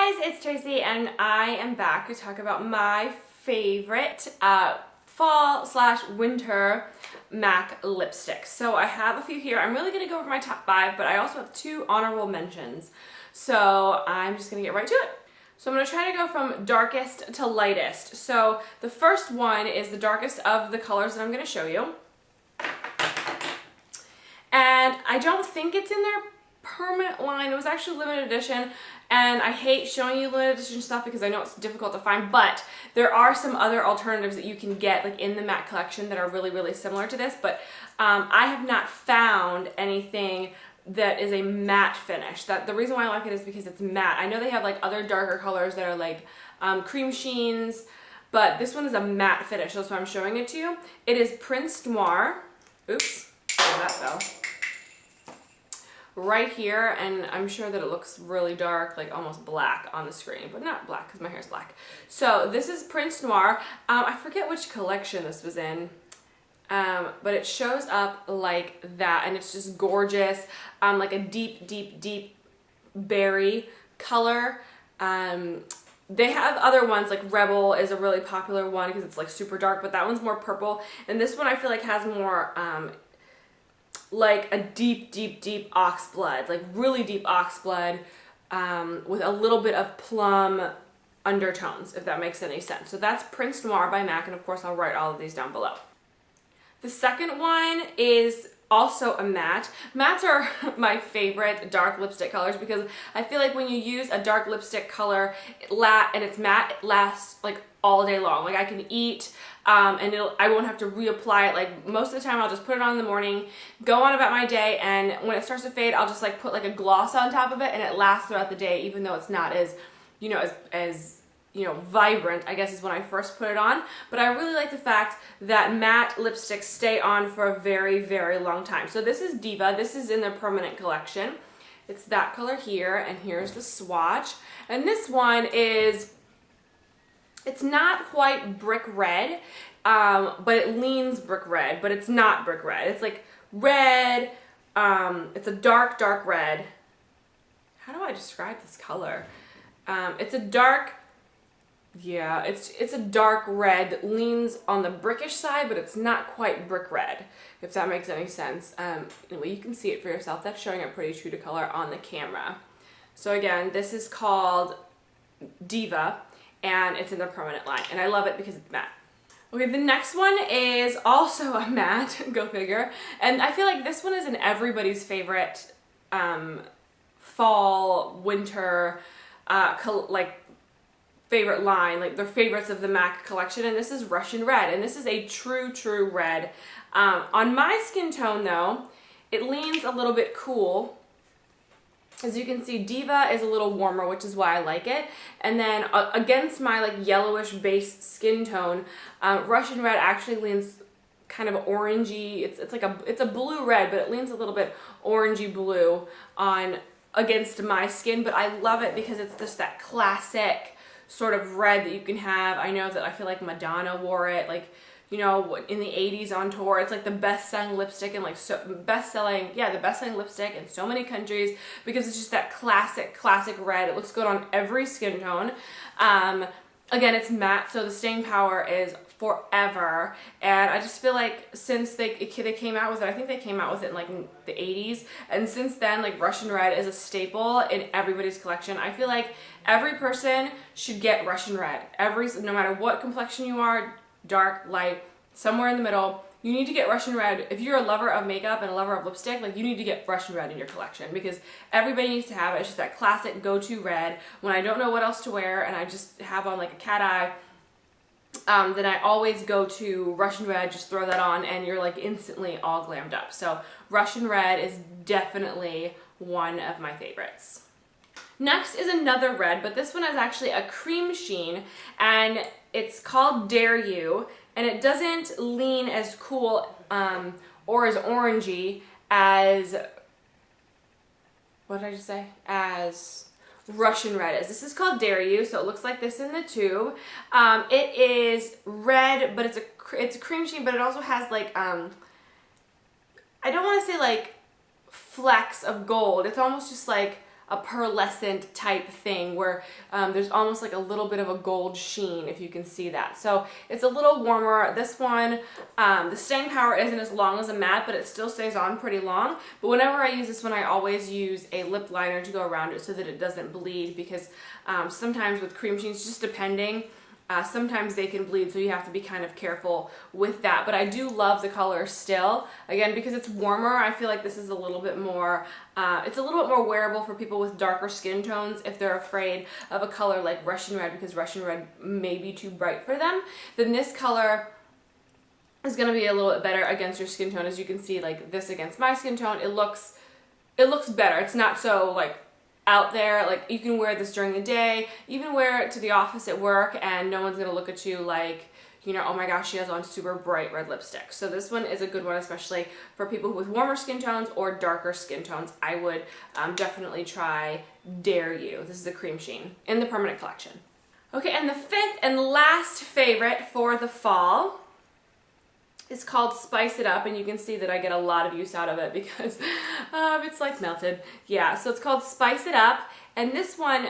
Hey guys, it's Tracy and I am back to talk about my favorite fall/winter MAC lipsticks. So I have a few here. I'm really going to go over my top 5, but I also have 2 honorable mentions. So I'm just going to get right to it. So I'm going to try to go from darkest to lightest. So the first one is the darkest of the colors that I'm going to show you. And I don't think it's in their permanent line. It was actually limited edition, and I hate showing you limited edition stuff because I know it's difficult to find, but there are some other alternatives that you can get like in the matte collection that are really similar to this, but I have not found anything that is a matte finish. The reason why I like it is because it's matte. I know they have like other darker colors that are like cream sheens, but this one is a matte finish. That's why I'm showing it to you. It is Prince Noir. Oops, that fell. Right here, and I'm sure that it looks really dark, like almost black on the screen, but not black because my hair is black. So this is Prince Noir. I forget which collection this was in, but it shows up like that, and it's just gorgeous, like a deep berry color. They have other ones, like Rebel is a really popular one because it's like super dark, but that one's more purple, and this one I feel like has more like a deep ox blood, like really deep ox blood, with a little bit of plum undertones, if that makes any sense. So that's Prince Noir by MAC, and of course I'll write all of these down below. The second one is also a matte. Mattes are my favorite dark lipstick colors because I feel like when you use a dark lipstick color and it's matte, it lasts like all day long. Like I can eat and I won't have to reapply it. Like most of the time I'll just put it on in the morning, go on about my day, and when it starts to fade I'll just like put like a gloss on top of it, and it lasts throughout the day, even though it's not as, you know, as vibrant, I guess is when I first put it on. But I really like the fact that matte lipsticks stay on for a very long time. So this is Diva. This is in their permanent collection. It's that color here, and here's the swatch. And this one is, it's not quite brick red, but it leans brick red, but it's not brick red. It's like red, it's a dark red. How do I describe this color? It's a dark, yeah, it's a dark red that leans on the brickish side, but it's not quite brick red, if that makes any sense. Anyway, you can see it for yourself. That's showing up pretty true to color on the camera. So again, this is called Diva, and it's in the permanent line, and I love it because it's matte. Okay, the next one is also a matte, go figure, and I feel like this one is in everybody's favorite fall, winter, like favorite line, like their favorites of the MAC collection, and this is Russian Red, and this is a true red. On my skin tone though, it leans a little bit cool. As you can see, Diva is a little warmer, which is why I like it. And then against my like yellowish base skin tone, Russian Red actually leans kind of orangey. It's a blue red, but it leans a little bit orangey blue on against my skin. But I love it because it's just that classic sort of red that you can have. I know that I feel like Madonna wore it, like, you know, in the 80s on tour. It's like the best-selling lipstick and like the best-selling lipstick in so many countries because it's just that classic red. It looks good on every skin tone. Again, it's matte, so the staying power is forever, and I just feel like since they came out with it, I think they came out with it in like the 80s, and since then, like, Russian Red is a staple in everybody's collection. I feel like every person should get Russian Red. No matter what complexion you are, dark, light, somewhere in the middle, you need to get Russian Red. If you're a lover of makeup and a lover of lipstick, like, you need to get Russian Red in your collection because everybody needs to have it. It's just that classic go-to red. When I don't know what else to wear and I just have on like a cat eye, then I always go to Russian Red, just throw that on, and you're like instantly all glammed up. So Russian Red is definitely one of my favorites. Next is another red, but this one is actually a cream sheen, and it's called Dare You, and it doesn't lean as cool or as orangey as, what did I just say? As Russian Red is. This is called Dare You, so it looks like this in the tube. It is red, but it's a cream sheen, but it also has like, I don't want to say like flecks of gold. It's almost just like a pearlescent type thing where there's almost like a little bit of a gold sheen, if you can see that. So it's a little warmer. This one, the staying power isn't as long as a matte, but it still stays on pretty long. But whenever I use this one, I always use a lip liner to go around it so that it doesn't bleed, because sometimes with cream sheens, just depending, sometimes they can bleed, so you have to be kind of careful with that. But I do love the color still. Again, because it's warmer, I feel like this is a little bit more, it's a little bit more wearable for people with darker skin tones if they're afraid of a color like Russian red, because Russian red may be too bright for them. Then this color is going to be a little bit better against your skin tone. As you can see, like this against my skin tone, it looks better. It's not so like out there. Like you can wear this during the day, even wear it to the office at work, and no one's gonna look at you like, you know, oh my gosh, she has on super bright red lipstick. So this one is a good one, especially for people with warmer skin tones or darker skin tones. I would definitely try Dare You. This is a cream sheen in the permanent collection. Okay, and the fifth and last favorite for the fall is called Spice It Up, and you can see that I get a lot of use out of it because it's like melted. Yeah, so it's called Spice It Up, and this one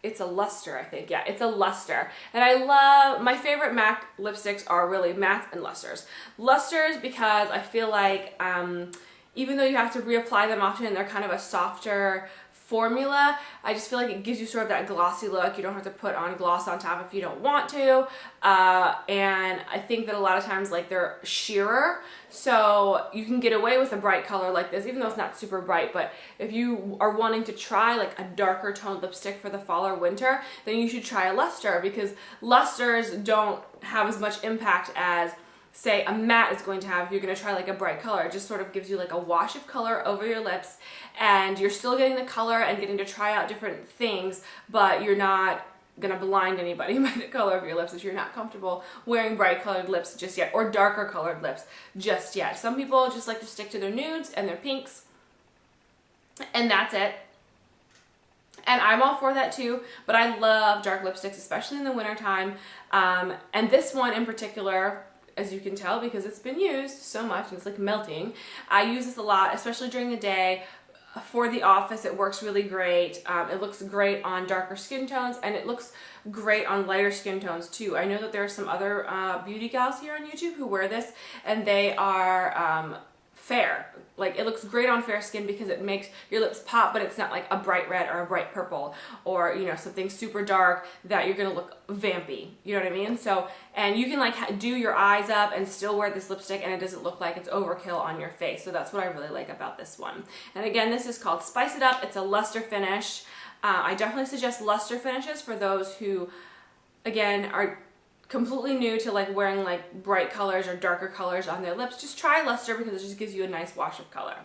it's a Lustre, I think. Yeah, it's a Lustre. And I love, my favorite MAC lipsticks are really mattes and Lustres. Lustres because I feel like even though you have to reapply them often and they're kind of a softer formula, I just feel like it gives you sort of that glossy look. You don't have to put on gloss on top if you don't want to. And I think that a lot of times like they're sheerer, so you can get away with a bright color like this, even though it's not super bright. But if you are wanting to try like a darker toned lipstick for the fall or winter, then you should try a Lustre, because Lustres don't have as much impact as, say, a matte is going to have if you're going to try like a bright color. It just sort of gives you like a wash of color over your lips, and you're still getting the color and getting to try out different things, but you're not going to blind anybody by the color of your lips if you're not comfortable wearing bright colored lips just yet, or darker colored lips just yet. Some people just like to stick to their nudes and their pinks, and that's it. And I'm all for that too, but I love dark lipsticks, especially in the wintertime. And this one in particular, as you can tell, because it's been used so much and it's like melting, I use this a lot, especially during the day. For the office, it works really great. It looks great on darker skin tones, and it looks great on lighter skin tones too. I know that there are some other beauty gals here on YouTube who wear this, and they are fair. Like, it looks great on fair skin because it makes your lips pop, but it's not like a bright red or a bright purple or, you know, something super dark that you're gonna look vampy. You know what I mean? So, and you can like do your eyes up and still wear this lipstick, and it doesn't look like it's overkill on your face. So that's what I really like about this one. And again, this is called Spice It Up. It's a Lustre finish. I definitely suggest Lustre finishes for those who, again, are completely new to like wearing like bright colors or darker colors on their lips. Just try Lustre because it just gives you a nice wash of color.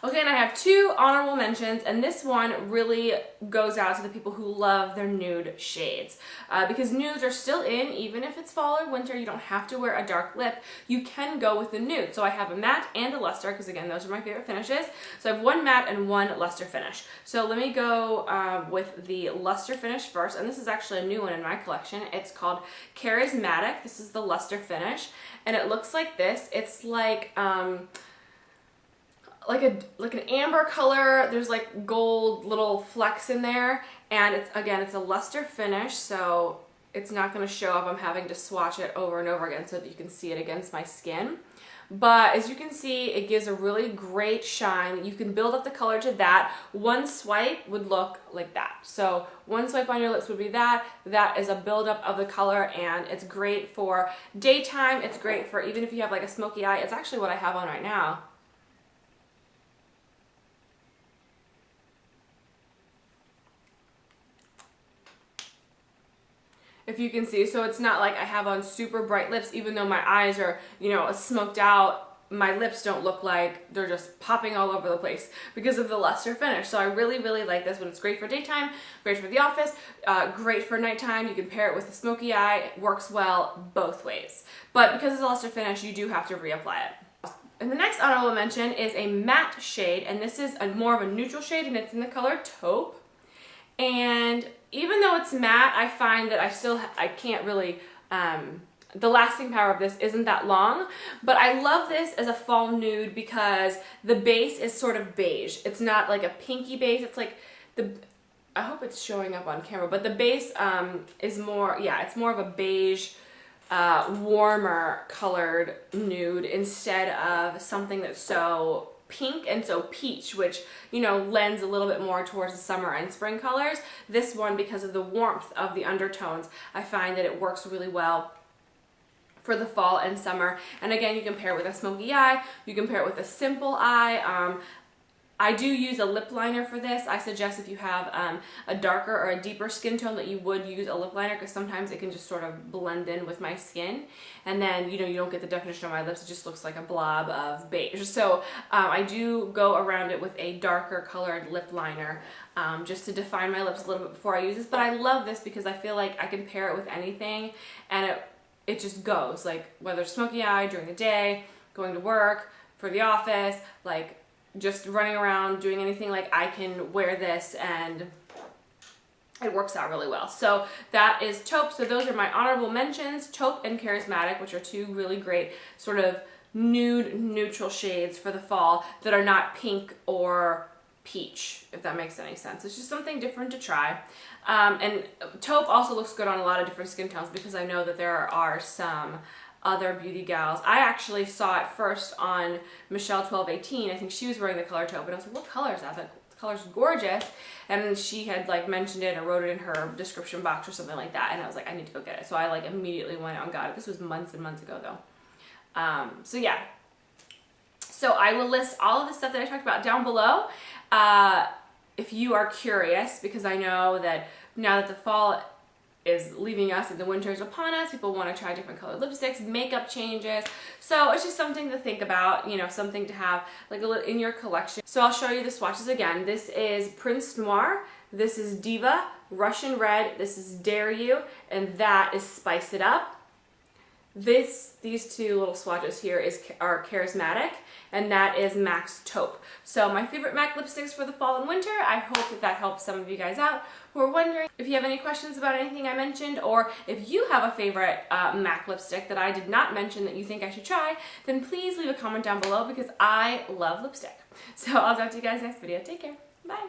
Okay, and I have two honorable mentions, and this one really goes out to the people who love their nude shades. Because nudes are still in, even if it's fall or winter. You don't have to wear a dark lip. You can go with the nude. So I have a matte and a Lustre, because again, those are my favorite finishes. So I have one matte and one Lustre finish. So let me go with the Lustre finish first, and this is actually a new one in my collection. It's called Charismatic. This is the Lustre finish, and it looks like this. It's like an amber color. There's like gold little flecks in there, and it's a Lustre finish, so it's not going to show up. I'm having to swatch it over and over again so that you can see it against my skin. But as you can see, it gives a really great shine. You can build up the color to that. One swipe would look like that. So one swipe on your lips would be that. That is a buildup of the color, and it's great for daytime. It's great for even if you have like a smoky eye. It's actually what I have on right now. If you can see, so it's not like I have on super bright lips, even though my eyes are, you know, smoked out. My lips don't look like they're just popping all over the place because of the Lustre finish. So I really, really like this one. It's great for daytime, great for the office, great for nighttime. You can pair it with a smoky eye. It works well both ways. But because it's a Lustre finish, you do have to reapply it. And the next honorable mention is a matte shade, and this is more of a neutral shade, and it's in the color Taupe. And even though it's matte, I find that I can't really the lasting power of this isn't that long, but I love this as a fall nude because the base is sort of beige. It's not like a pinky base. It's like I hope it's showing up on camera, but the base is more, yeah, it's more of a beige, warmer colored nude instead of something that's so pink and so peach, which, you know, lends a little bit more towards the summer and spring colors. This one, because of the warmth of the undertones, I find that it works really well for the fall and summer. And again, you can pair it with a smoky eye, you can pair it with a simple eye. I do use a lip liner for this. I suggest if you have a darker or a deeper skin tone that you would use a lip liner, because sometimes it can just sort of blend in with my skin. And then, you know, you don't get the definition on my lips. It just looks like a blob of beige. So I do go around it with a darker colored lip liner just to define my lips a little bit before I use this. But I love this because I feel like I can pair it with anything and it just goes. Like whether it's smoky eye during the day, going to work, for the office, like just running around doing anything, like I can wear this and it works out really well. So that is Taupe. So those are my honorable mentions, Taupe and Charismatic, which are two really great sort of nude neutral shades for the fall that are not pink or peach, if that makes any sense. It's just something different to try. And Taupe also looks good on a lot of different skin tones because I know that there are some other beauty gals. I actually saw it first on Michelle 1218. I think she was wearing the color Taupe, and I was like, what color is that? The color's gorgeous. And she had like mentioned it or wrote it in her description box or something like that, and I was like, I need to go get it. So I like immediately went out and got it. This was months and months ago though. So yeah. So I will list all of the stuff that I talked about down below if you are curious, because I know that now that the fall is leaving us and the winter is upon us, people want to try different colored lipsticks, makeup changes. So it's just something to think about, you know, something to have like a little in your collection. So I'll show you the swatches again. This is Prince Noir, this is Diva, Russian Red, this is Dare You, and that is Spice It Up. These two little swatches here are Charismatic, and that is MAC's Taupe. So my favorite MAC lipsticks for the fall and winter. I hope that helps some of you guys out who are wondering. If you have any questions about anything I mentioned, or if you have a favorite MAC lipstick that I did not mention that you think I should try, then please leave a comment down below because I love lipstick. So I'll talk to you guys next video. Take care. Bye.